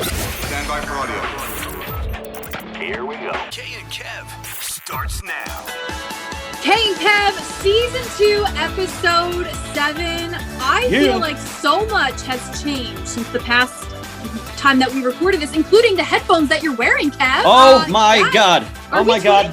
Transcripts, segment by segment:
Stand by for audio. Here we go. K&KEV starts now. K&KEV Season 2, Episode 7. I feel like so much has changed since the past time that we recorded this, including the headphones that you're wearing, Kev. Oh my God. Are Oh my we God.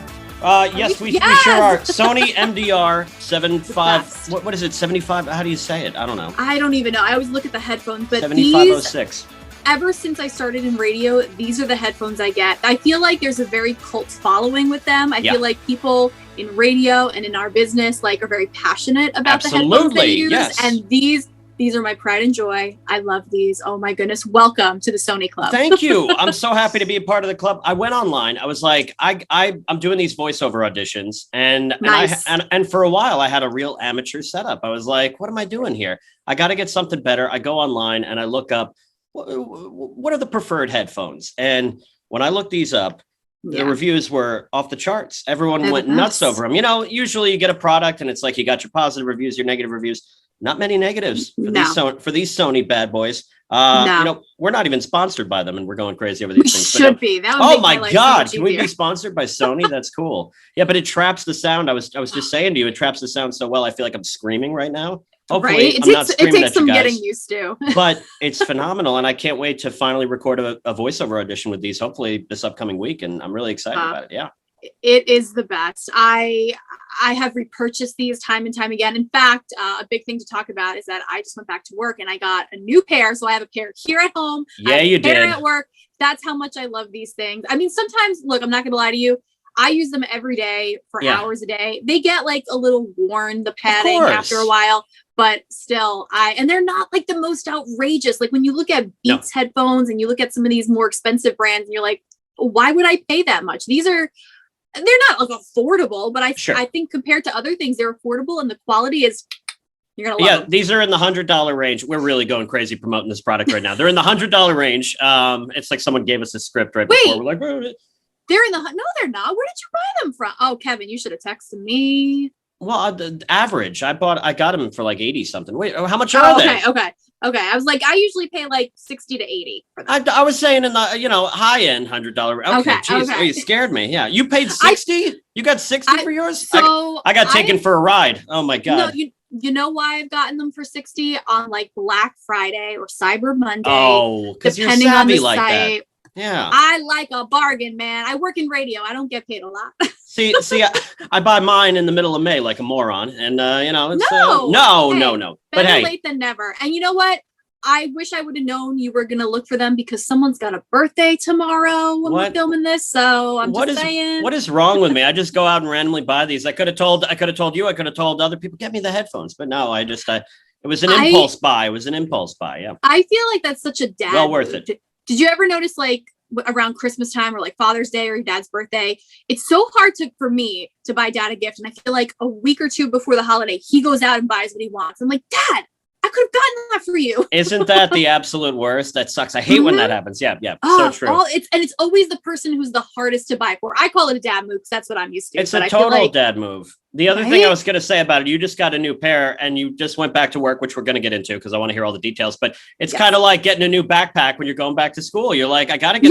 Yes, we sure are. Sony MDR 75. What is it? 75? How do you say it? I don't know. I don't even know. I always look at the headphones, but 7506. Ever since I started in radio, these are the headphones I get. I feel like there's a very cult following with them. I feel like people in radio and in our business are very passionate about the headphones they use. Yes. And these are my pride and joy. I love these. Oh my goodness. Welcome to the Sony Club. Thank you. I'm so happy to be a part of the club. I went online. I was like, I'm doing these voiceover auditions, and for a while I had a real amateur setup. I was like, what am I doing here? I got to get something better. I go online and I look up what are the preferred headphones, and when I looked these up, the reviews were off the charts. Everyone went nuts over them. You know, usually you get a product and it's like you got your positive reviews, your negative reviews. Not many negatives for these Sony bad boys. You know, we're not even sponsored by them, and we're going crazy over these things. Should be. That would oh my God! Can we be sponsored by Sony? That's cool. Yeah, but it traps the sound. I was just saying to you, it traps the sound so well. I feel like I'm screaming right now. Hopefully, it takes some getting used to. But it's phenomenal, and I can't wait to finally record a voiceover audition with these. Hopefully, this upcoming week, and I'm really excited about it. Yeah. It is the best. I have repurchased these time and time again. In fact, a big thing to talk about is that I just went back to work and I got a new pair. So I have a pair here at home. Yeah, you did. At work. That's how much I love these things. I mean, sometimes, look, I'm not going to lie to you. I use them every day for hours a day. They get a little worn, the padding after a while, but still and they're not the most outrageous. When you look at Beats headphones and you look at some of these more expensive brands and you're like, why would I pay that much? They're not affordable, but I think compared to other things, they're affordable, and the quality is, you're going to love them. These are in the $100 range. We're really going crazy promoting this product right now. They're in the $100 range. It's like someone gave us a script right before. We're like, they're in the, no, they're not. Where did you buy them from? Oh, Kevin, you should have texted me. Well, the average, I got them for 80 something. Wait, how much are they? Okay. I was like, I usually pay 60 to 80 for them. I was saying in the high end $100. Okay, geez, you scared me. Yeah, you paid 60. You got 60 for yours. So I got taken for a ride. Oh my God. No, you know why I've gotten them for 60 on Black Friday or Cyber Monday? Oh, because you're savvy like that. Yeah, I like a bargain, man. I work in radio. I don't get paid a lot. see, I buy mine in the middle of May like a moron, and it's no. But better late than never. And you know what? I wish I would have known you were gonna look for them because someone's got a birthday tomorrow when we're filming this. So I'm just saying. What is wrong with me? I just go out and randomly buy these. I could have told you. I could have told other people, get me the headphones. But no, it was an impulse buy. It was an impulse buy. Yeah. I feel like that's such a dad. Well worth it. Did you ever notice around Christmas time or Father's Day or your dad's birthday, it's so hard for me to buy dad a gift. And I feel like a week or two before the holiday, he goes out and buys what he wants. I'm like, Dad, I could have gotten that for you. Isn't that the absolute worst? That sucks. I hate when that happens. Yeah. So true. It's always the person who's the hardest to buy for. I call it a dad move because that's what I'm used to. It's a total dad move. The other thing I was going to say about it, you just got a new pair and you just went back to work, which we're going to get into because I want to hear all the details. But it's kind of like getting a new backpack when you're going back to school. You're like, I got to get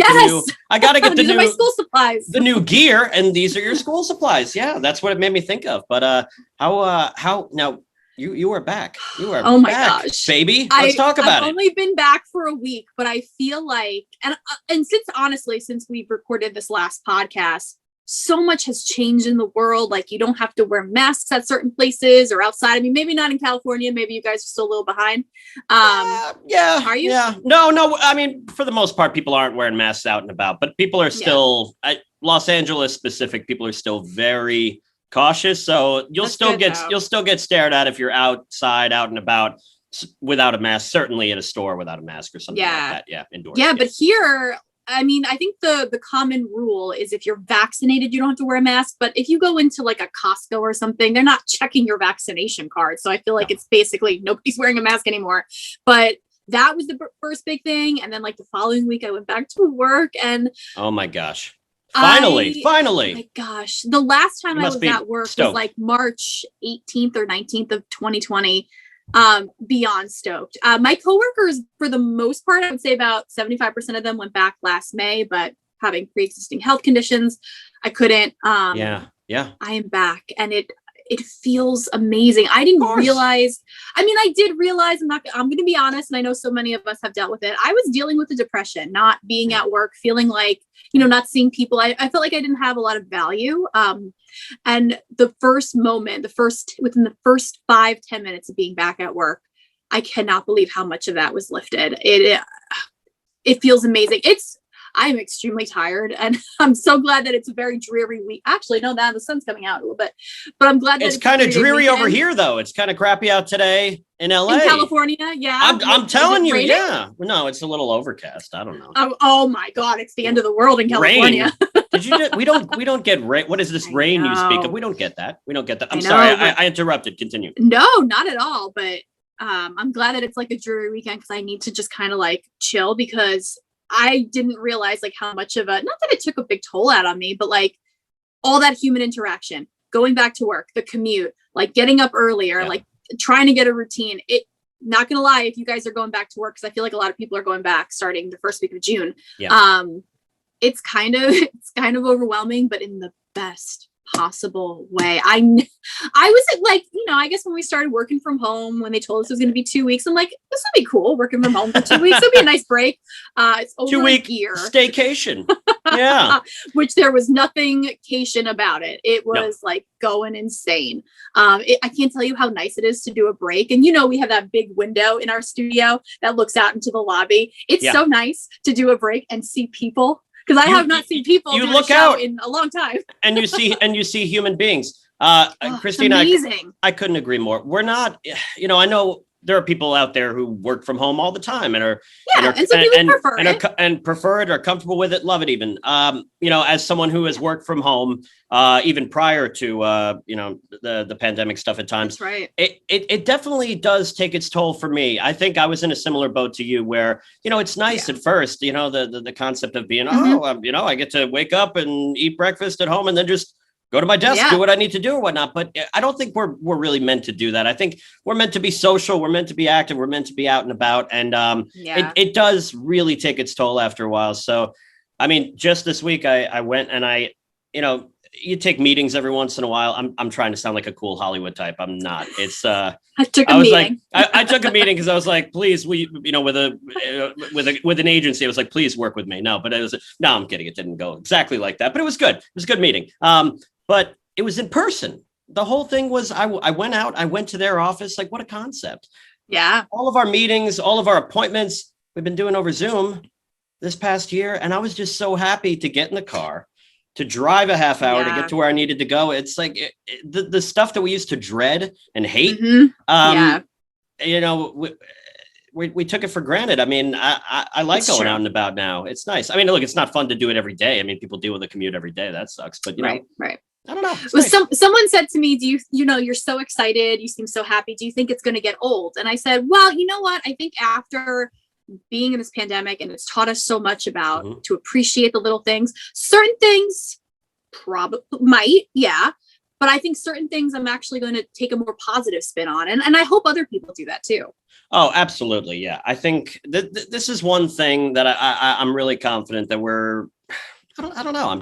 these are my school supplies, the new gear, and these are your school supplies. Yeah, that's what it made me think of. But how now? You are back. You are oh my back, gosh, baby. Let's talk about it. I've only been back for a week, but I feel like, and since we've recorded this last podcast, so much has changed in the world. You don't have to wear masks at certain places or outside. I mean, maybe not in California. Maybe you guys are still a little behind. Yeah. Are you? Yeah. No. I mean, for the most part, people aren't wearing masks out and about, but people are still, Los Angeles specific, people are still very cautious. So you'll still get stared at if you're outside, out and about without a mask, certainly in a store without a mask or something like that. Yeah. Indoors. Yeah. But here, I mean, I think the common rule is if you're vaccinated, you don't have to wear a mask. But if you go into a Costco or something, they're not checking your vaccination card. So I feel like it's basically nobody's wearing a mask anymore. But that was the first big thing. And then the following week, I went back to work and oh my gosh. Finally. Oh my gosh. The last time I was at work was March 18th or 19th of 2020. Beyond stoked. My coworkers, for the most part, I would say about 75% of them went back last May, but having pre-existing health conditions, I couldn't. Yeah. I am back, and it feels amazing. I didn't realize. I mean, I did realize. I'm going to be honest, and I know so many of us have dealt with it. I was dealing with the depression, not being at work, feeling like, not seeing people. I felt like I didn't have a lot of value. And the first moment, within the first 5-10 minutes of being back at work, I cannot believe how much of that was lifted. It feels amazing. I'm extremely tired, and I'm so glad that it's a very dreary week. Actually, no, the sun's coming out a little bit, but I'm glad that it's kind of dreary over here, though. It's kind of crappy out today in LA, in California. Yeah, I'm telling you, yeah. No, it's a little overcast. I don't know. Oh my God, it's the end of the world in California. We don't get rain. What is this rain you speak of? We don't get that. I'm sorry. I interrupted. Continue. No, not at all. But I'm glad that it's like a dreary weekend, because I need to just kind of like chill, because I didn't realize like how much of not that it took a big toll out on me, but like all that human interaction, going back to work, the commute, like getting up earlier, like trying to get a routine. Not going to lie, if you guys are going back to work, because I feel like a lot of people are going back starting the first week of June. Yeah. It's kind of overwhelming, but in the best possible way. I was like, I guess when we started working from home, when they told us it was going to be 2 weeks, I'm like, this would be cool, working from home for 2 weeks. It'll be a nice break. It's over 2-week a year. Staycation. Yeah. Which there was nothing-cation about it. It was like going insane. I can't tell you how nice it is to do a break. And we have that big window in our studio that looks out into the lobby. It's so nice to do a break and see people. Because I have not seen people you look out in a long time. and you see human beings. Christina, I couldn't agree more. We're not, I know there are people out there who work from home all the time and prefer it or comfortable with it, love it even. As someone who has worked from home, even prior to the pandemic stuff at times, that's right. It definitely does take its toll for me. I think I was in a similar boat to you, where it's nice at first, the concept of being I get to wake up and eat breakfast at home and then just go to my desk, do what I need to do or whatnot. But I don't think we're really meant to do that. I think we're meant to be social. We're meant to be active. We're meant to be out and about. And it does really take its toll after a while. So, I mean, just this week I went and you take meetings every once in a while. I'm trying to sound like a cool Hollywood type. I'm not. It's I took a meeting because I was like, please, with an agency, I was like, please work with me. No, but I'm kidding. It didn't go exactly like that, but it was good. It was a good meeting. But it was in person. The whole thing was, I went out, I went to their office. Like, what a concept. Yeah. All of our meetings, all of our appointments, we've been doing over Zoom this past year. And I was just so happy to get in the car, to drive a half hour to get to where I needed to go. It's like the stuff that we used to dread and hate. We took it for granted. I mean, I like going out and about now. It's nice. I mean, look, it's not fun to do it every day. I mean, people deal with the commute every day. That sucks. But right. I don't know. Someone said to me, you're so excited. You seem so happy. Do you think it's going to get old? And I said, well, you know what? I think after being in this pandemic, and it's taught us so much about to appreciate the little things, certain things probably might. Yeah. But I think certain things I'm actually going to take a more positive spin on. And I hope other people do that too. Oh, absolutely. Yeah. I think this is one thing that I'm really confident that I don't know.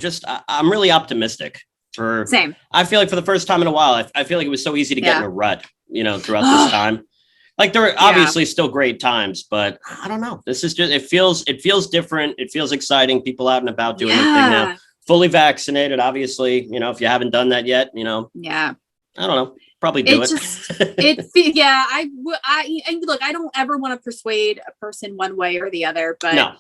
I'm really optimistic. Same. I feel like for the first time in a while, I feel like it was so easy to get in a rut, throughout this time. Like there are obviously still great times, but I don't know. This is just, it feels different. It feels exciting. People out and about doing their thing now, fully vaccinated. Obviously, if you haven't done that yet, I don't know, probably do it. And look, I don't ever want to persuade a person one way or the other, but no.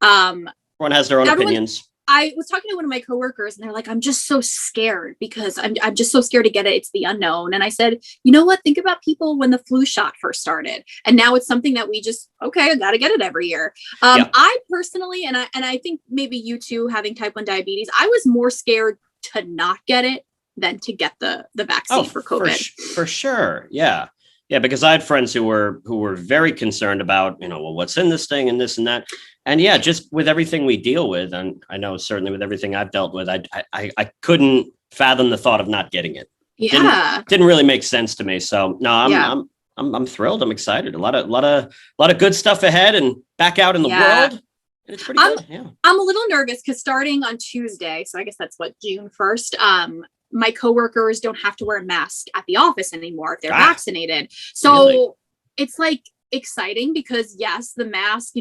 Everyone has their own opinions. I was talking to one of my coworkers and they're like, I'm just so scared because I'm just so scared to get it. It's the unknown. And I said, you know what? Think about people when the flu shot first started. And now it's something that we just, I got to get it every year. I personally, and I think maybe you too, having type 1 diabetes, I was more scared to not get it than to get the vaccine for COVID. For sure. Yeah. Yeah, because I had friends who were very concerned about, what's in this thing and this and that. And yeah, just with everything we deal with, and I know certainly with everything I've dealt with, I couldn't fathom the thought of not getting it. Yeah. Didn't really make sense to me. So no, I'm thrilled. I'm excited. A lot of good stuff ahead and back out in the world. It's pretty good. Yeah. I'm a little nervous because starting on Tuesday, so I guess that's June 1st. My coworkers don't have to wear a mask at the office anymore if they're vaccinated. So really? It's like exciting because yes, the mask,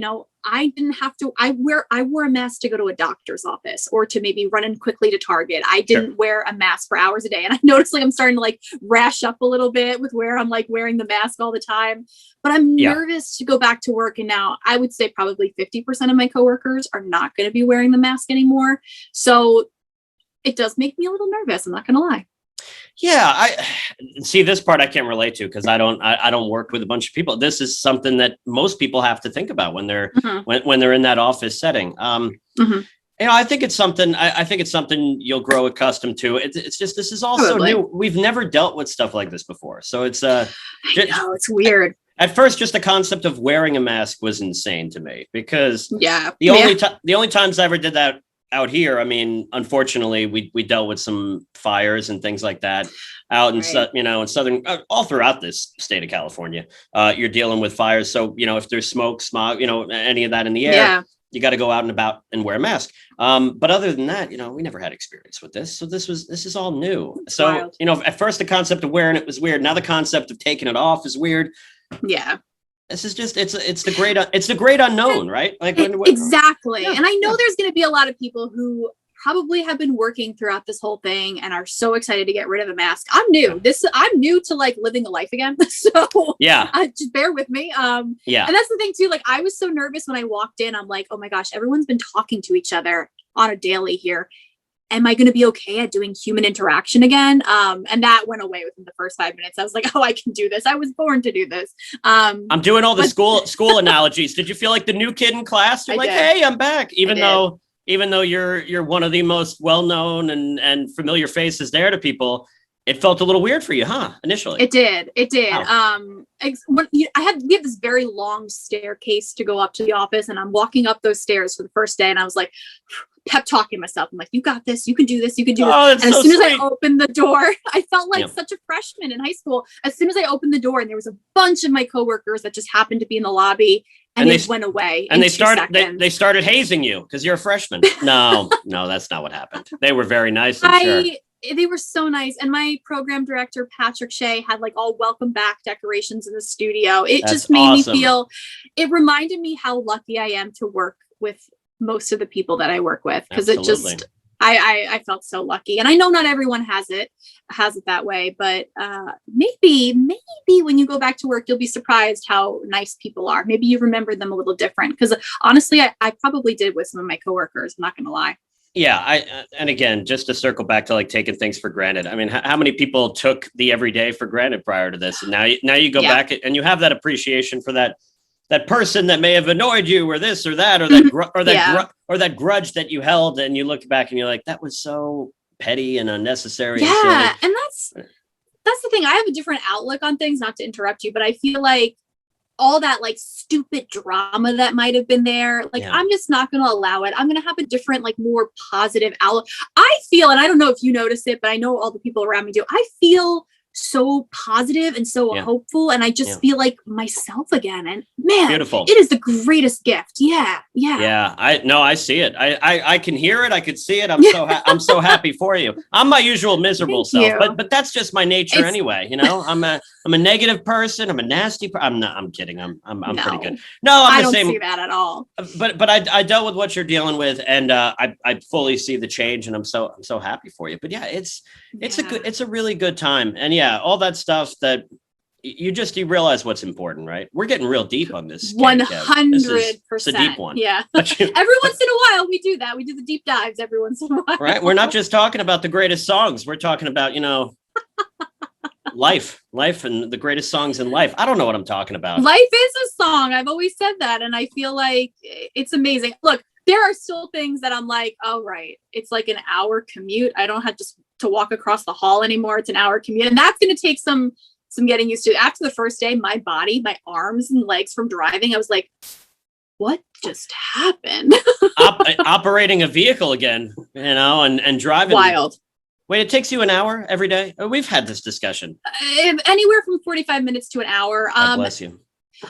I didn't have to, I wore a mask to go to a doctor's office or to maybe run in quickly to Target. I didn't wear a mask for hours a day. And I noticed I'm starting to rash up a little bit with where I'm wearing the mask all the time, but I'm nervous to go back to work. And now I would say probably 50% of my coworkers are not going to be wearing the mask anymore. So it does make me a little nervous. I'm not going to lie. Yeah, I see this part I can't relate to because I don't work with a bunch of people. This is something that most people have to think about when they're when they're in that office setting. I think it's something I think it's something you'll grow accustomed to. It's just this is all so new. We've never dealt with stuff like this before, so it's I know it's weird. At first, just the concept of wearing a mask was insane to me because the only times I ever did that out here, I mean, unfortunately, we dealt with some fires and things like that out in in southern, all throughout this state of California. You're dealing with fires, so if there's smoke, smog, any of that in the air, you got to go out and about and wear a mask. But other than that, we never had experience with this, so this is all new. It's wild. At first the concept of wearing it was weird. Now the concept of taking it off is weird. Yeah. This is just it's the great unknown, right? Exactly. And I know there's going to be a lot of people who probably have been working throughout this whole thing and are so excited to get rid of the mask. I'm new. I'm new to living a life again. So just bear with me. And that's the thing too. I was so nervous when I walked in. I'm like, oh my gosh, everyone's been talking to each other on a daily here. Am I going to be okay at doing human interaction again? And that went away within the first 5 minutes. I was like, oh, I can do this. I was born to do this. I'm doing all the school analogies. Did you feel like the new kid in class? You're hey, I'm back. Even though you're one of the most well-known and familiar faces there to people, it felt a little weird for you, huh? Initially. It did. Wow. We have this very long staircase to go up to the office, and I'm walking up those stairs for the first day, and I was like, pep talking myself. I'm like, you got this. You can do this. You can do this. And as soon as I opened the door, I felt like such a freshman in high school. As soon as I opened the door, and there was a bunch of my coworkers that just happened to be in the lobby, and they went away. And they started hazing you because you're a freshman. No, that's not what happened. They were very nice. Sure. They were so nice. And my program director, Patrick Shea, had all welcome back decorations in the studio. It just made me feel, it reminded me how lucky I am to work with most of the people that I work with. Because it just, I felt so lucky. And I know not everyone has it that way, but maybe when you go back to work, you'll be surprised how nice people are. Maybe you remember them a little different. Because honestly, I probably did with some of my coworkers. I'm not going to lie. Yeah. And again, just to circle back to taking things for granted. I mean, how many people took the everyday for granted prior to this? And now you go back and you have that appreciation for that person that may have annoyed you or this or that, or that, or that grudge that you held. And you look back and you're like, that was so petty and unnecessary. Yeah. And that's the thing. I have a different outlook on things, not to interrupt you, but I feel like all that stupid drama that might have been there. I'm just not going to allow it. I'm going to have a different, more positive outlook. I feel, and I don't know if you notice it, but I know all the people around me do. I feel so positive and so hopeful. And I just feel like myself again. And man, beautiful. It is the greatest gift. Yeah. I see it. I can hear it. I can see it. I'm so happy for you. I'm my usual miserable self, but that's just my nature anyway. I'm a negative person. I'm a nasty person. I'm kidding. I'm pretty good. No, I don't see that at all. But I dealt with what you're dealing with, and I fully see the change, and I'm so happy for you. But yeah, it's a really good time. And all that stuff that you realize what's important, right? We're getting real deep on this. 100%. It's a deep one. Yeah. Every once in a while we do that. We do the deep dives every once in a while. Right. We're not just talking about the greatest songs. We're talking about, life and the greatest songs in life. I don't know what I'm talking about. Life is a song. I've always said that. And I feel like it's amazing. Look, there are still things that I'm like, oh, right. It's an hour commute. I don't have to walk across the hall anymore. It's an hour commute. And that's going to take some getting used to. After the first day, my body, my arms and legs from driving, I was like, what just happened? Operating a vehicle again, and driving. Wild. Wait, it takes you an hour every day? Oh, we've had this discussion. Anywhere from 45 minutes to an hour. God bless you.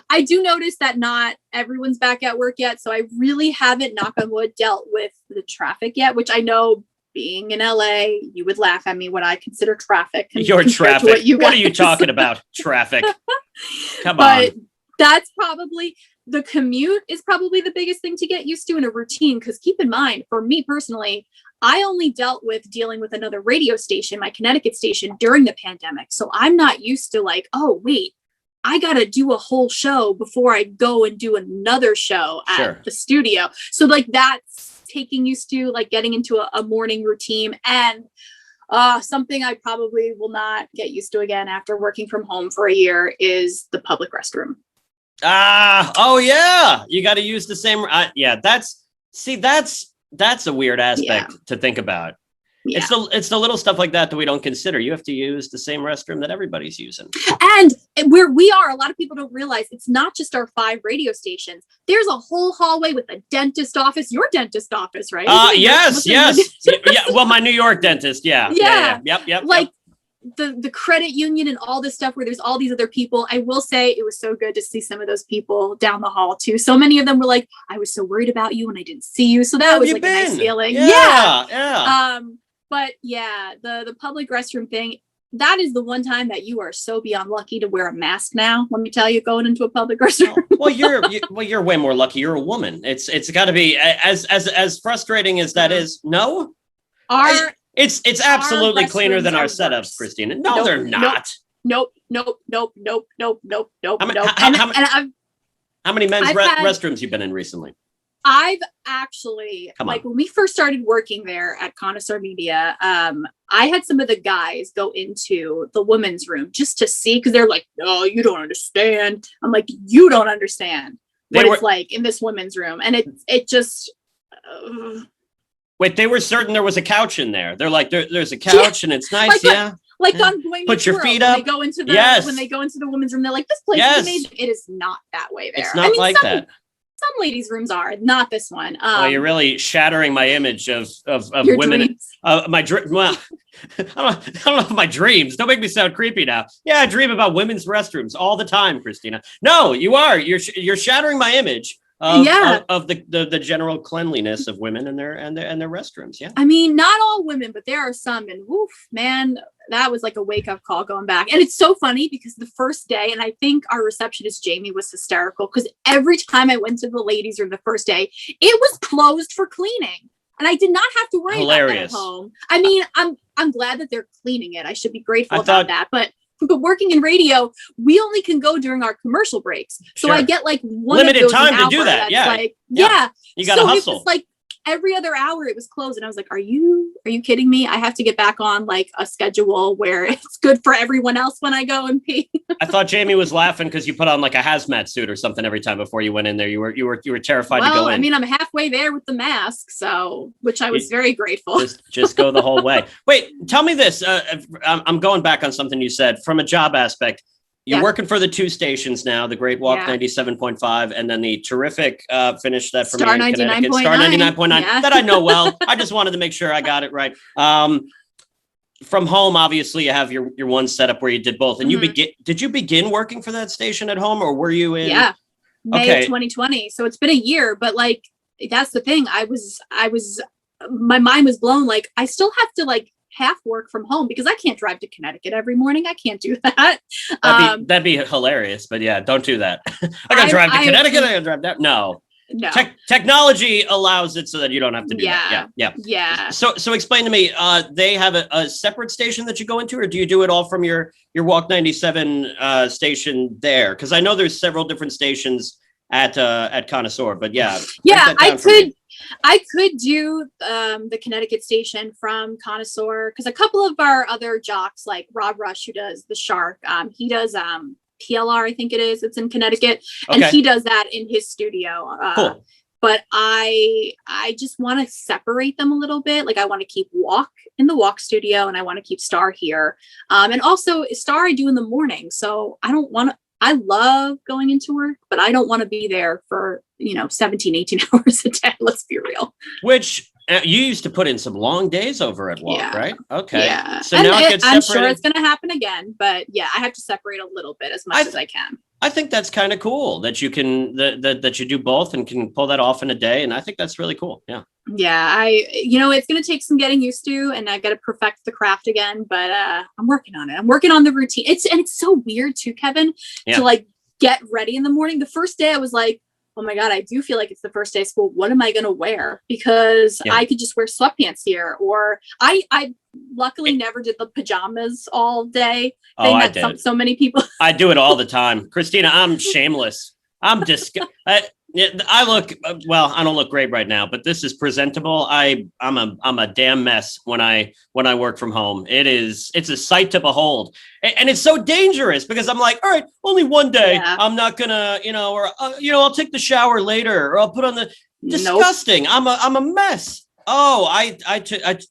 I do notice that not everyone's back at work yet. So I really haven't, knock on wood, dealt with the traffic yet, which I know being in LA, you would laugh at me what I consider traffic. Your traffic. What are you talking about? Traffic. Come on. That's probably, the commute is probably the biggest thing to get used to in a routine. Because keep in mind, for me personally, I only dealing with another radio station, my Connecticut station, during the pandemic. So I'm not used to like, oh, wait, I got to do a whole show before I go and do another show at the studio. So like that's taking used to like getting into a morning routine, and something I probably will not get used to again after working from home for a year is the public restroom. Oh yeah. You got to use the same. That's a weird aspect to think about. Yeah. It's the little stuff like that we don't consider. You have to use the same restroom that everybody's using. And where we are, a lot of people don't realize it's not just our 5 radio stations. There's a whole hallway with a dentist office. Your dentist office, right? Yes. Yeah. Well, my New York dentist. Yeah. Yep. Like the credit union and all this stuff where there's all these other people. I will say it was so good to see some of those people down the hall too. So many of them were like, I was so worried about you and I didn't see you. So that was like a nice feeling. Yeah. But yeah, the public restroom thing, that is the one time that you are so beyond lucky to wear a mask now. Let me tell you, going into a public restroom. Well, you're way more lucky. You're a woman. It's got to be as frustrating as that is. No, it's absolutely cleaner than our setups, worse. Christina. No, they're not. Nope. How many men's restrooms you been in recently? I've actually, like when we first started working there at Connoisseur Media, I had some of the guys go into the women's room just to see, because they're like, no, you don't understand. I'm like, you don't understand what it's like in this women's room. And it just... Wait, they were certain there was a couch in there. They're like, there's a couch and it's nice, Like on Boy Meets Put your World, feet up. When they go into the women's room, they're like, this place is amazing. It is not that way there. It's not like that. Some ladies' rooms are, not this one. You're really shattering my image of women. My well, I don't know if my dreams. Don't make me sound creepy now. Yeah, I dream about women's restrooms all the time, Christina. No, you are. You're shattering my image of the general cleanliness of women and their restrooms. Yeah. I mean, not all women, but there are some, and woof, man, that was like a wake up call going back. And it's so funny because the first day, and I think our receptionist Jamie was hysterical because every time I went to the ladies' room the first day, it was closed for cleaning. And I did not have to worry about that at home. I mean, I'm glad that they're cleaning it. I should be grateful about that. But working in radio, we only can go during our commercial breaks. So I get like one limited of those time an to hour do that. Yeah. You got to hustle. It was like every other hour it was closed. And I was like, are you kidding me? I have to get back on like a schedule where it's good for everyone else when I go and pee. I thought Jamie was laughing because you put on like a hazmat suit or something every time before you went in there. You were terrified to go in. I mean, I'm halfway there with the mask, so which I was very grateful. Just go the whole way. Wait, tell me this. I'm going back on something you said from a job aspect. You're working for the 2 stations now, the Great Walk 97.5, and then the terrific finish that for Star me in Connecticut, Star 99.9, that I know well. I just wanted to make sure I got it right. From home, obviously, you have your one setup where you did both. And did you begin working for that station at home, or were you in? Yeah, May of 2020. So it's been a year, but like, that's the thing. My mind was blown. Like, I still have to like half work from home because I can't drive to Connecticut every morning. I can't do that. That'd be hilarious, but yeah, don't do that. I gotta drive to Connecticut. I gotta drive down. No. Technology allows it so that you don't have to do that. Yeah. So explain to me, they have a separate station that you go into, or do you do it all from your Walk 97 station there? Because I know there's several different stations at Connoisseur, but I could do the Connecticut station from Connoisseur, because a couple of our other jocks, like Rob Rush, who does the Shark, he does PLR, I think it is. It's in Connecticut, and he does that in his studio. Cool. But I just want to separate them a little bit. Like, I want to keep Walk in the Walk studio, and I want to keep Star here. And also Star I do in the morning, so I love going into work, but I don't want to be there for 17, 18 hours a day. Let's be real. Which You used to put in some long days over at Walk, right? Okay. Yeah. So now it gets I'm separated. sure it's going to happen again, but yeah, I have to separate a little bit as much as I can. I think that's kind of cool that you can that you do both and can pull that off in a day, and I think that's really cool. Yeah. Yeah, it's going to take some getting used to, and I got to perfect the craft again, but I'm working on it. I'm working on the routine. It's so weird too, Kevin, to like get ready in the morning. The first day I was like, oh my God, I do feel like it's the first day of school. What am I going to wear? Because I could just wear sweatpants here. Or I luckily never did the pajamas all day. I did. So many people. I do it all the time. Christina, I'm shameless. I'm I look, well, I don't look great right now, but this is presentable. I'm a damn mess when I work from home. It's a sight to behold. And it's so dangerous because I'm like, all right, only one day. Yeah. I'm not gonna, I'll take the shower later, or I'll put on the disgusting. Nope. I'm a mess. Oh, I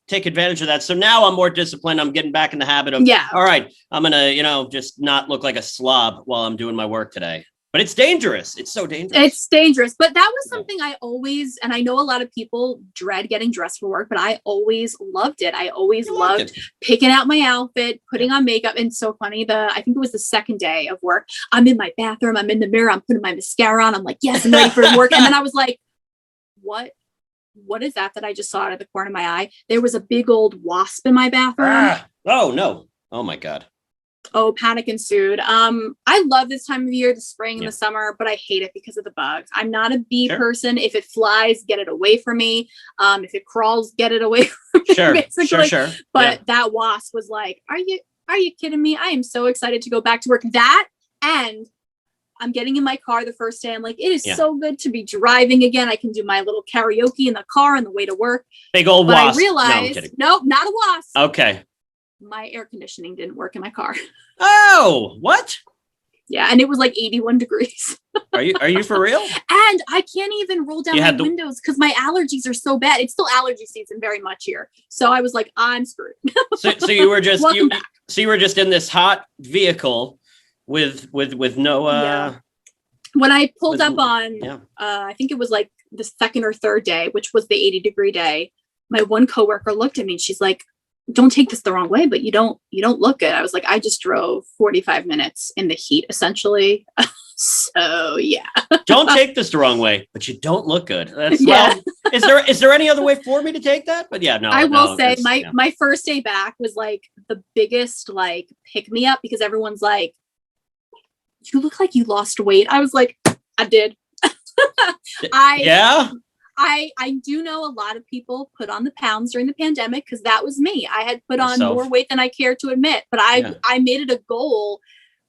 take advantage of that. So now I'm more disciplined. I'm getting back in the habit of, all right, I'm gonna, just not look like a slob while I'm doing my work today. But it's dangerous. It's so dangerous. It's dangerous. But that was something I always, and I know a lot of people dread getting dressed for work, but I always loved it. I always loved picking out my outfit, putting on makeup. And so funny, I think it was the second day of work. I'm in my bathroom. I'm in the mirror. I'm putting my mascara on. I'm like, yes, I'm ready for work. And then I was like, what is that I just saw out of the corner of my eye? There was a big old wasp in my bathroom. Oh, no. Oh, my God. Oh, panic ensued. I love this time of year, the spring and the summer, but I hate it because of the bugs. I'm not a bee person. If it flies, get it away from me. If it crawls, get it away from me. Basically. Sure. But that wasp was like, are you kidding me? I am so excited to go back to work. That, and I'm getting in my car the first day. I'm like, it is so good to be driving again. I can do my little karaoke in the car on the way to work. Big old wasp. I realized, no, not a wasp. Okay. My air conditioning didn't work in my car. Oh, what? Yeah, and it was like 81 degrees. Are you for real? And I can't even roll down my windows because my allergies are so bad. It's still allergy season very much here. So I was like, I'm screwed. so you were just so you were just in this hot vehicle with no When I pulled up on I think it was like the second or third day, which was the 80-degree day, my one coworker looked at me and she's like, don't take this the wrong way, but you don't look good. I was like, I just drove 45 minutes in the heat, essentially. So yeah. Don't take this the wrong way, but you don't look good. Well, is there any other way for me to take that? But yeah, no. I will say my first day back was like the biggest like pick me up because everyone's like, you look like you lost weight. I was like, I did. I do know a lot of people put on the pounds during the pandemic because that was me. I had put on more weight than I care to admit, but I made it a goal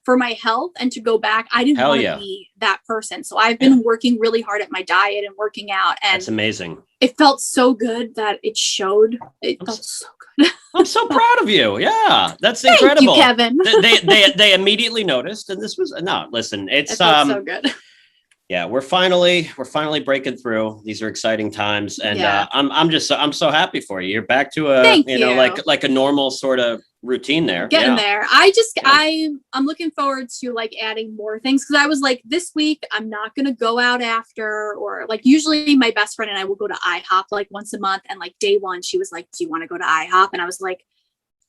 for my health and to go back. I didn't want to be that person. So I've been working really hard at my diet and working out. And that's amazing. It felt so good that it showed. It felt so good. I'm so proud of you. Yeah, that's incredible. Thank you, Kevin. they immediately noticed, and this was listen. It's so good. Yeah, we're finally breaking through. These are exciting times, and I'm so happy for you. You're back to like a normal sort of routine there. Getting there. I'm looking forward to like adding more things because I was like, this week I'm not gonna go out after, or like usually my best friend and I will go to IHOP like once a month, and like day one she was like, do you want to go to IHOP? And I was like,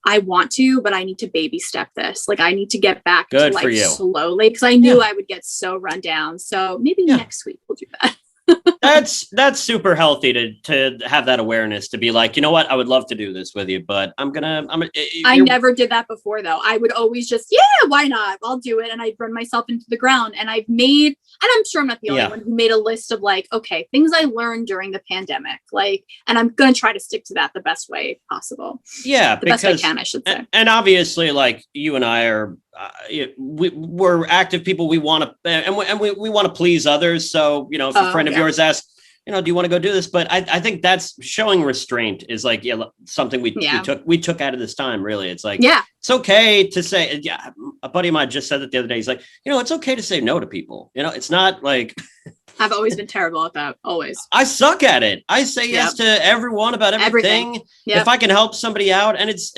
I want to, but I need to baby step this. Like I need to get back to like slowly because I knew I would get so run down. So maybe next week we'll do that. That's super healthy to have that awareness, to be like, you know what, I would love to do this with you, but I never did that before though. I would always just, why not? I'll do it. And I'd run myself into the ground, and I've made, and I'm sure I'm not the only one who made a list of like, okay, things I learned during the pandemic, like, and I'm going to try to stick to that the best way possible. Yeah. The best I can, I should say. And obviously like you and I are, we're active people. We want to, and we want to please others. So, if a friend of yours asks, do you want to go do this? But I think that's showing restraint is like, something we took out of this time. Really. It's like, it's okay to say, a buddy of mine just said that the other day. He's like, it's okay to say no to people. It's not like, I've always been terrible at that. Always. I suck at it. I say yes to everyone about everything. Yep. If I can help somebody out, and it's,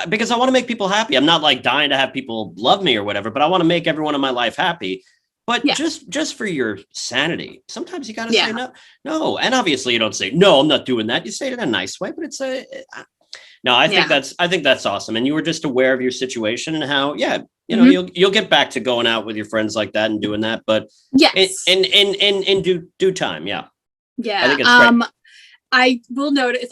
because I want to make people happy. I'm not like dying to have people love me or whatever, but I want to make everyone in my life happy. But just for your sanity, sometimes you got to say no. No. And obviously you don't say, no, I'm not doing that. You say it in a nice way, but it's no, I think that's awesome. And you were just aware of your situation and how, you'll get back to going out with your friends like that and doing that. But in due time. Yeah. Yeah. I think it's great.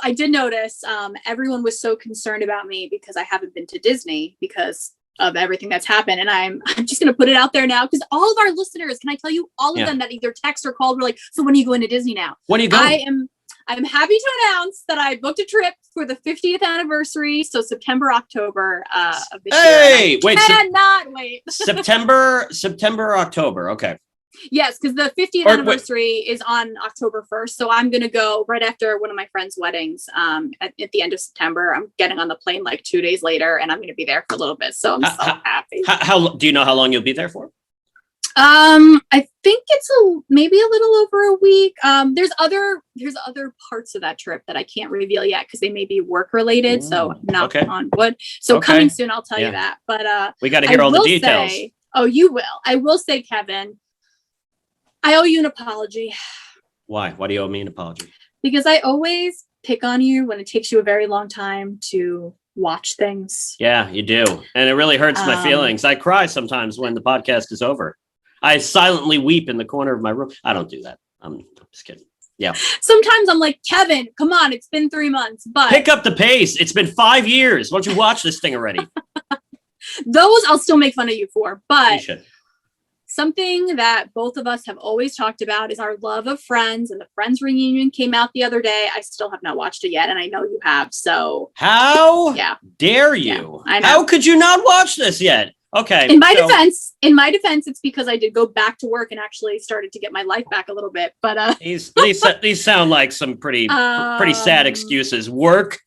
I did notice everyone was so concerned about me because I haven't been to Disney because of everything that's happened. And I'm just going to put it out there now because all of our listeners, can I tell you, all of them that either text or called were like, so when are you going to Disney now? When are you going? I'm happy to announce that I booked a trip for the 50th anniversary. So September, October of this year. Cannot wait. September, October. Okay. Yes, because the 50th anniversary is on October 1st. So I'm going to go right after one of my friends' weddings at the end of September. I'm getting on the plane like 2 days later and I'm going to be there for a little bit. So I'm so happy. How do you know how long you'll be there for? I think it's maybe a little over a week. There's other parts of that trip that I can't reveal yet because they may be work related. So knock on wood. So coming soon, I'll tell you that. But we got to hear all the details. You will. I will say, Kevin, I owe you an apology. Why? Why do you owe me an apology? Because I always pick on you when it takes you a very long time to watch things. Yeah, you do. And it really hurts my feelings. I cry sometimes when the podcast is over. I silently weep in the corner of my room. I don't do that. I'm just kidding. Yeah. Sometimes I'm like, Kevin, come on. It's been 3 months, but pick up the pace. It's been 5 years. Why don't you watch this thing already? Those I'll still make fun of you for, but you should. Something that both of us have always talked about is our love of Friends, and the Friends reunion came out the other day. I still have not watched it yet, and I know you have. So how dare you? I know. How could you not watch this yet? Okay. In my defense, it's because I did go back to work and actually started to get my life back a little bit. But these sound like some pretty sad excuses. Work,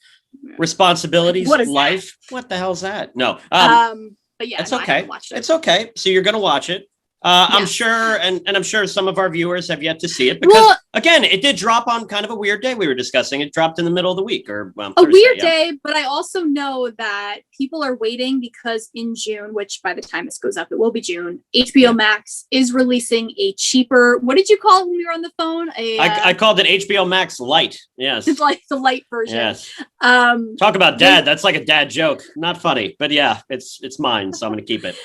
responsibilities, life. What the hell's that? No. But yeah, it's okay. It's okay. So you're gonna watch it. I'm sure, and I'm sure some of our viewers have yet to see it because, again, it did drop on kind of a weird day. We were discussing it dropped in the middle of the week or a weird day. But I also know that people are waiting because in June, which by the time this goes up, it will be June. HBO Max is releasing a cheaper. What did you call it when we were on the phone? I called it HBO Max Lite. Yes, it's like the light version. Yes. Talk about dad. That's like a dad joke. Not funny, but yeah, it's mine, so I'm gonna keep it.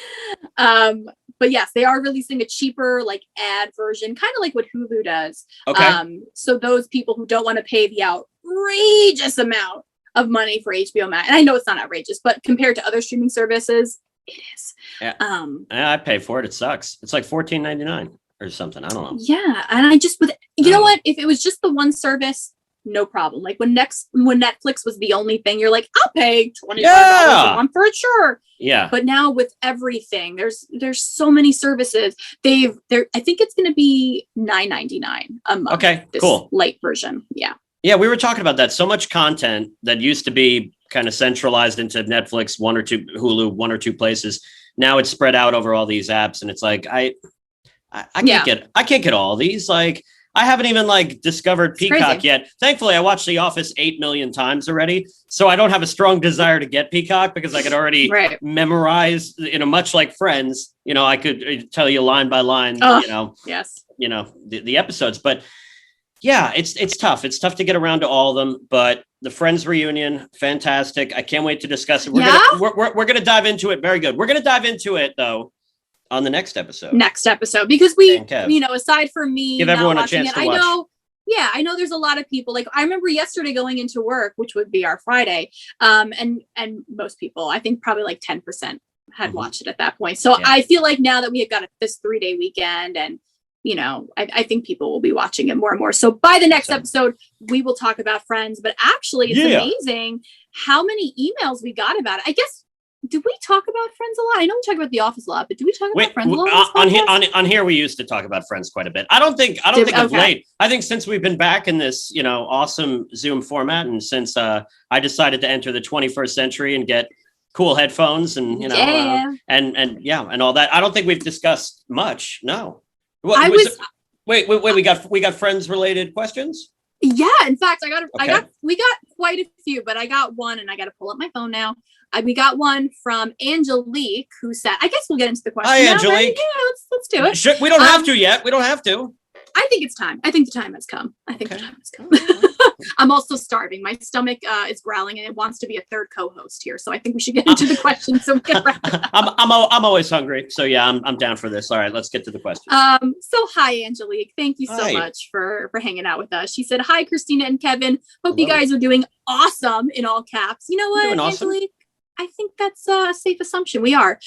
But yes, they are releasing a cheaper like ad version, kind of like what Hulu does. Okay. So those people who don't want to pay the outrageous amount of money for HBO Max, and I know it's not outrageous, but compared to other streaming services, it is. Yeah. I pay for it. It sucks. It's like $14.99 or something. I don't know. Yeah, and I just you know what? If it was just the one service, no problem. Like when Netflix was the only thing, you're like, I'll pay $25 a month for it, sure. Yeah. But now with everything, there's so many services. I think it's going to be $9.99 a month. Okay, this cool. Light version. Yeah. Yeah, we were talking about that. So much content that used to be kind of centralized into Netflix, one or two, Hulu, one or two places. Now it's spread out over all these apps, and it's like I can't get all these. Like I haven't even like discovered Peacock yet. Thankfully, I watched The Office 8 million times already, so I don't have a strong desire to get Peacock because I could already memorize. Much like Friends, I could tell you line by line. The episodes, but. Yeah, it's tough. It's tough to get around to all of them, but the Friends reunion, fantastic. I can't wait to discuss it. We're gonna dive into it. Very good. We're gonna dive into it though on the next episode. Because we, aside from me, give everyone a chance to watch. I know there's a lot of people. Like I remember yesterday going into work, which would be our Friday, and most people, I think probably like 10% had watched it at that point. So I feel like now that we have got this 3-day weekend and. I think people will be watching it more and more. So by the next episode, we will talk about Friends. But actually, it's amazing how many emails we got about it. I guess, did we talk about Friends a lot? I know we talk about The Office a lot, but do we talk about Friends a lot? On here, we used to talk about Friends quite a bit. I don't think of late. I think since we've been back in this, awesome Zoom format, and since I decided to enter the 21st century and get cool headphones and and all that, I don't think we've discussed much. No. Wait, we got Friends related questions? Yeah, in fact, we got quite a few, but I got one, and I got to pull up my phone now. We got one from Angelique, who said, I guess we'll get into the question. Hi, Angelique. Yeah, let's do it. We don't have to yet. We don't have to. I think it's time. I think the time has come. The time has come. I'm also starving. My stomach is growling, and it wants to be a third co-host here. So I think we should get into the question. So we can wrap it up. I'm always hungry. So yeah, I'm down for this. All right, let's get to the question. So hi, Angelique. Thank you so much for hanging out with us. She said, hi, Christina and Kevin. Hope you guys are doing awesome in all caps. You know what, Angelique? Awesome. I think that's a safe assumption. We are.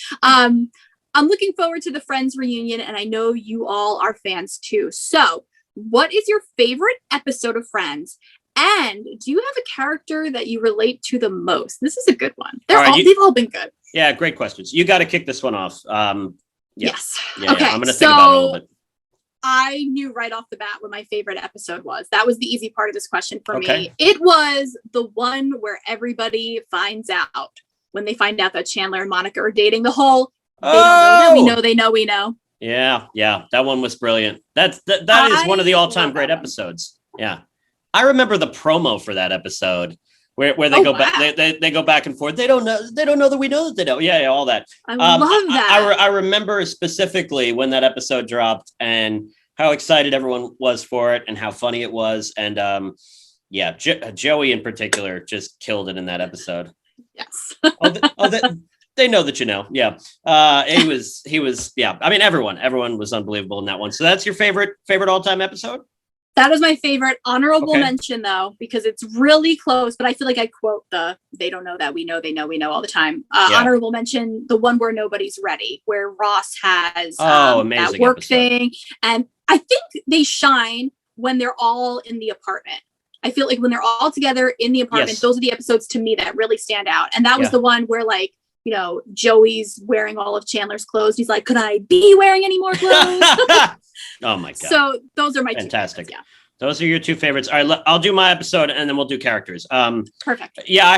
I'm looking forward to the Friends reunion, and I know you all are fans too. So, what is your favorite episode of Friends? And do you have a character that you relate to the most? This is a good one. They've all been good. Yeah, great questions. You got to kick this one off. Yes. Yeah, okay. I'm going to think about it a little bit. I knew right off the bat what my favorite episode was. That was the easy part of this question for me. It was the one where everybody finds out, when they find out that Chandler and Monica are dating, the whole they don't know that we know, they know we know. Yeah, that one was brilliant. That is one of the all-time great episodes. Yeah. I remember the promo for that episode where they go back they go back and forth. They don't know that we know that they know. Yeah, all that. I love that. I remember specifically when that episode dropped and how excited everyone was for it and how funny it was. And Joey in particular just killed it in that episode. Yes. They know that you know. Yeah. He was. Yeah. I mean, everyone was unbelievable in that one. So that's your favorite all-time episode? That is my favorite. Honorable mention, though, because it's really close, but I feel like I quote they don't know that we know, they know we know all the time. Honorable mention, the one where nobody's ready, where Ross has that work thing. And I think they shine when they're all in the apartment. I feel like when they're all together in the apartment, those are the episodes to me that really stand out. And that was the one where, like, you know, Joey's wearing all of Chandler's clothes. He's like, could I be wearing any more clothes? Oh my God. So those are my fantastic. Two favorites, Those are your two favorites. All right, I'll do my episode and then we'll do characters. Perfect. Yeah,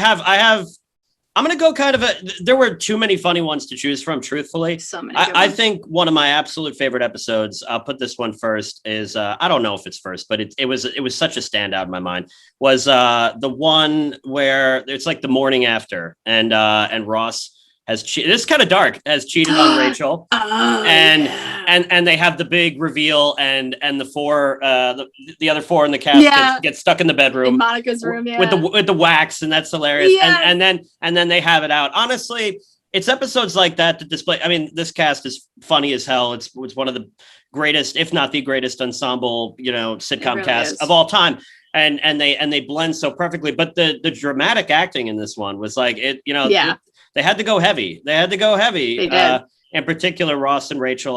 I'm going to go kind of there were too many funny ones to choose from, truthfully. So many I think one of my absolute favorite episodes, I'll put this one first, is, I don't know if it's first, but it was such a standout in my mind, was the one where it's like the morning after and Ross has cheated. This is kind of dark. Has cheated on Rachel, and they have the big reveal, and the other four in the cast get stuck in the bedroom, in Monica's room, with the wax, and that's hilarious. Yes. And then they have it out. Honestly, it's episodes like that that display. I mean, this cast is funny as hell. It's one of the greatest, if not the greatest, ensemble sitcom really cast of all time. And they blend so perfectly. But the dramatic acting in this one was like it. They had to go heavy. They did. In particular, Ross and Rachel,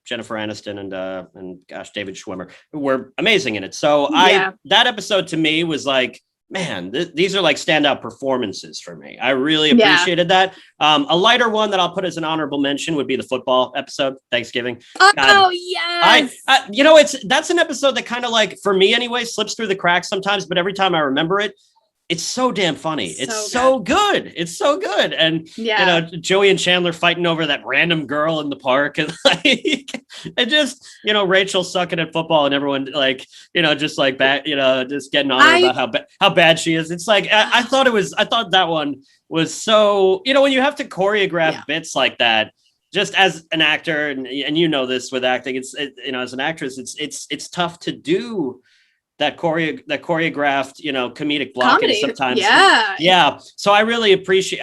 Jennifer Aniston and David Schwimmer, who were amazing in it. So that episode to me was like, man, these are like standout performances for me. I really appreciated that. A lighter one that I'll put as an honorable mention would be the football episode, Thanksgiving. Yes. That's an episode that kind of, like, for me anyway, slips through the cracks sometimes, but every time I remember it, it's so damn funny. It's so good. It's so good. And, Joey and Chandler fighting over that random girl in the park. And just Rachel sucking at football and everyone just getting on her about how bad she is. It's like, I thought that one was so, when you have to choreograph bits like that, just as an actor, and this with acting, as an actress, it's tough to do that choreographed, comedic blocking sometimes. Yeah. So I really appreciate,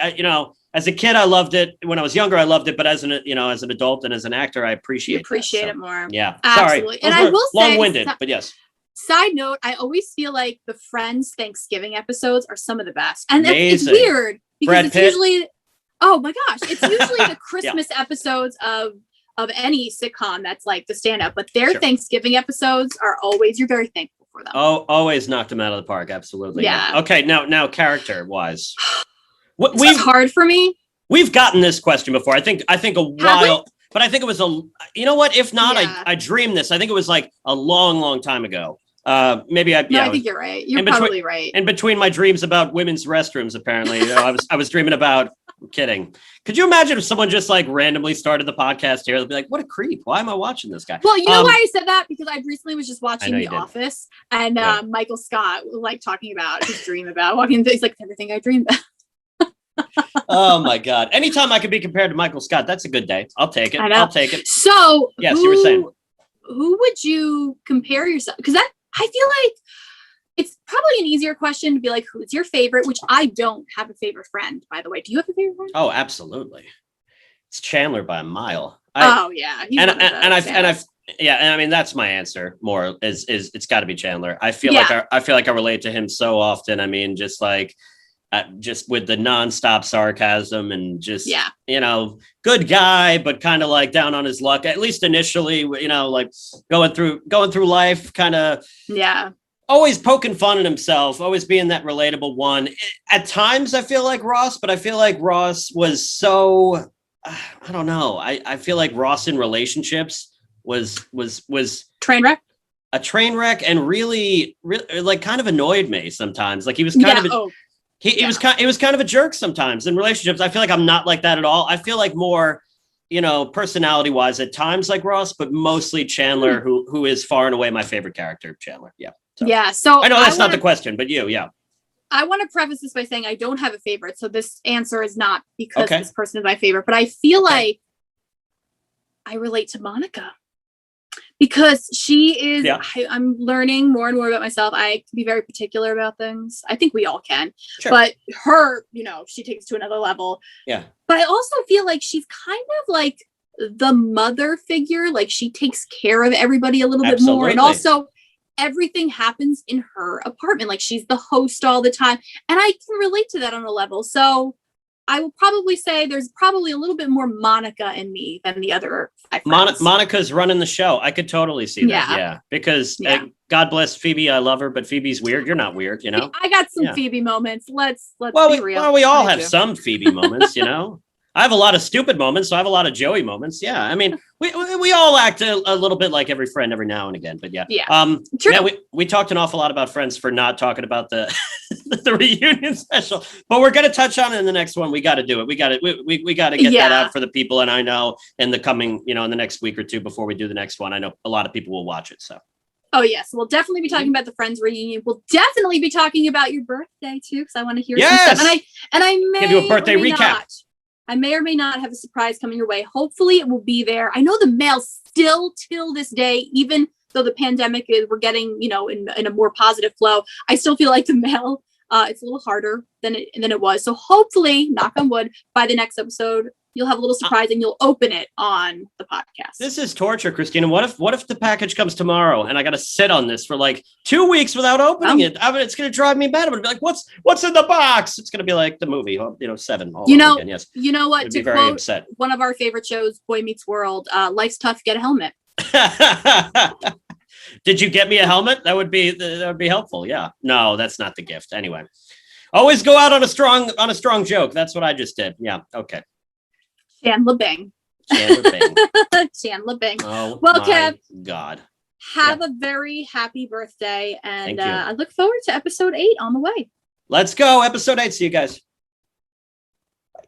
as a kid, I loved it. When I was younger, I loved it. But as an adult and as an actor, I appreciate it more. Yeah. Absolutely. Sorry. And I will say, long-winded, but yes. Side note, I always feel like the Friends Thanksgiving episodes are some of the best. And it's weird because it's usually, oh my gosh, it's usually the Christmas episodes of any sitcom that's like the stand-up, but their Thanksgiving episodes are always, you're very thankful for them. Oh, always knocked them out of the park. Absolutely. Yeah. Okay. Now character wise, this was hard for me. We've gotten this question before. I think a while, but I think it was if not, I dreamed this. I think it was like a long, long time ago. Maybe I think you're right. You're probably right. In between my dreams about women's restrooms, apparently, I was dreaming about. I'm kidding. Could you imagine if someone just like randomly started the podcast here? They'll be like, "What a creep! Why am I watching this guy?" Well, you know why I said that? Because I recently was just watching The Office, and Michael Scott was like talking about his dream about walking. He's like, everything I dreamed about. Oh my God! Anytime I can be compared to Michael Scott, that's a good day. I'll take it. I'll take it. So, yes, you were saying. Who would you compare yourself? Because I feel like it's probably an easier question to be like, who's your favorite? Which I don't have a favorite friend, by the way. Do you have a favorite friend? Oh, absolutely. It's Chandler by a mile. Yeah, and I mean that's my answer. More is it's got to be Chandler. I feel like I relate to him so often. I mean, just like. Just with the nonstop sarcasm and just, good guy, but kind of like down on his luck, at least initially, like going through life, kind of, always poking fun at himself, always being that relatable one. At times I feel like Ross, but I feel like Ross was so, I don't know. I feel like Ross in relationships was train wreck. A train wreck, and really like kind of annoyed me sometimes. Like he was kind of He was kind of a jerk sometimes in relationships. I feel like I'm not like that at all. I feel like more, personality wise at times like Ross, but mostly Chandler, who is far and away my favorite character, Chandler. Yeah. So I know that's not the question, but I want to preface this by saying I don't have a favorite. So this answer is not because this person is my favorite, but I feel like I relate to Monica. Because she is, I'm learning more and more about myself. I can be very particular about things. I think we all can. Sure. But her, she takes it to another level. Yeah. But I also feel like she's kind of like the mother figure. Like she takes care of everybody a little bit more. And also everything happens in her apartment. Like she's the host all the time. And I can relate to that on a level. So I will probably say there's probably a little bit more Monica in me than the other five friends. Monica's running the show. I could totally see that. Yeah. Because God bless Phoebe. I love her, but Phoebe's weird. You're not weird, I got some Phoebe moments. Let's be real. Well, we all have some Phoebe moments, I have a lot of stupid moments, so I have a lot of Joey moments. Yeah. I mean, we all act a little bit like every friend every now and again, but True. We talked an awful lot about Friends for not talking about the the reunion special, but we're going to touch on it in the next one. We got to do it. We got to get that out for the people. And I know in the coming, in the next week or two before we do the next one, I know a lot of people will watch it. So. Oh, yes. We'll definitely be talking about the Friends reunion. We'll definitely be talking about your birthday, too, because I want to hear some stuff. And I may give you a birthday recap. I may or may not have a surprise coming your way. Hopefully it will be there. I know the mail still till this day, even though the pandemic is, we're getting, in a more positive flow. I still feel like the mail, it's a little harder than it was. So hopefully, knock on wood, by the next episode, you'll have a little surprise and you'll open it on the podcast. This is torture, Christina. What if the package comes tomorrow and I got to sit on this for like 2 weeks without opening it? I mean, it's going to drive me mad. I'm going to be like, what's in the box? It's going to be like the movie, Seven. All over again. Yes. You know what? To very quote upset. One of our favorite shows, Boy Meets World, life's tough, get a helmet. Did you get me a helmet? That would be helpful. Yeah. No, that's not the gift. Anyway, always go out on a strong joke. That's what I just did. Yeah. Okay. Chandler Bing. Chandler Bing. Oh, well, Kev, God. Have a very happy birthday. And I look forward to episode 8 on the way. Let's go. Episode 8. See you guys.